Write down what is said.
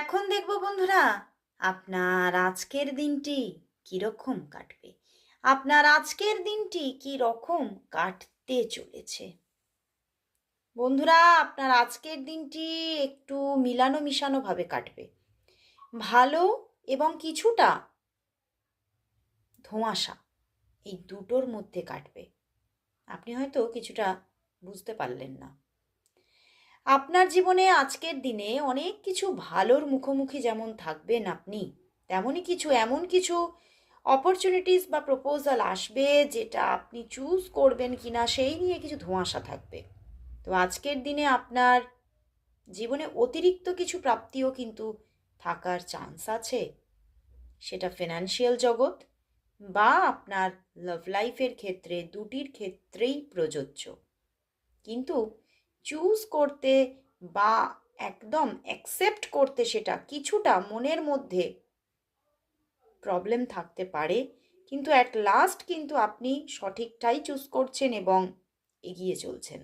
এখন দেখব বন্ধুরা আপনার আজকের দিনটি কিরকম কাটবে। আপনার আজকের দিনটি কি রকম কাটতে চলেছে। বন্ধুরা, আপনার আজকের দিনটি একটু মিলানো মিশানো ভাবে কাটবে। ভালো এবং কিছুটা ধোঁয়াশা, এই দুটোর মধ্যে কাটবে। আপনি হয়তো কিছুটা বুঝতে পারলেন না। আপনার জীবনে আজকের দিনে অনেক কিছু ভালোর মুখোমুখি যেমন থাকবেন আপনি, তেমনই এমন কিছু অপরচুনিটিস বা প্রপোজাল আসবে যেটা আপনি চুজ করবেন কিনা সেই নিয়ে কিছু ধোঁয়াশা থাকবে। তো আজকের দিনে আপনার জীবনে অতিরিক্ত কিছু প্রাপ্তিও কিন্তু থাকার চান্স আছে। সেটা ফিনান্সিয়াল জগৎ বা আপনার লাভ লাইফের ক্ষেত্রে, দুটির ক্ষেত্রেই প্রযোজ্য। কিন্তু চুজ করতে বা একদম অ্যাকসেপ্ট করতে সেটা কিছুটা মনের মধ্যে প্রবলেম থাকতে পারে, কিন্তু অ্যাট লাস্ট কিন্তু আপনি সঠিকটাই চুজ করছেন এবং এগিয়ে চলছেন।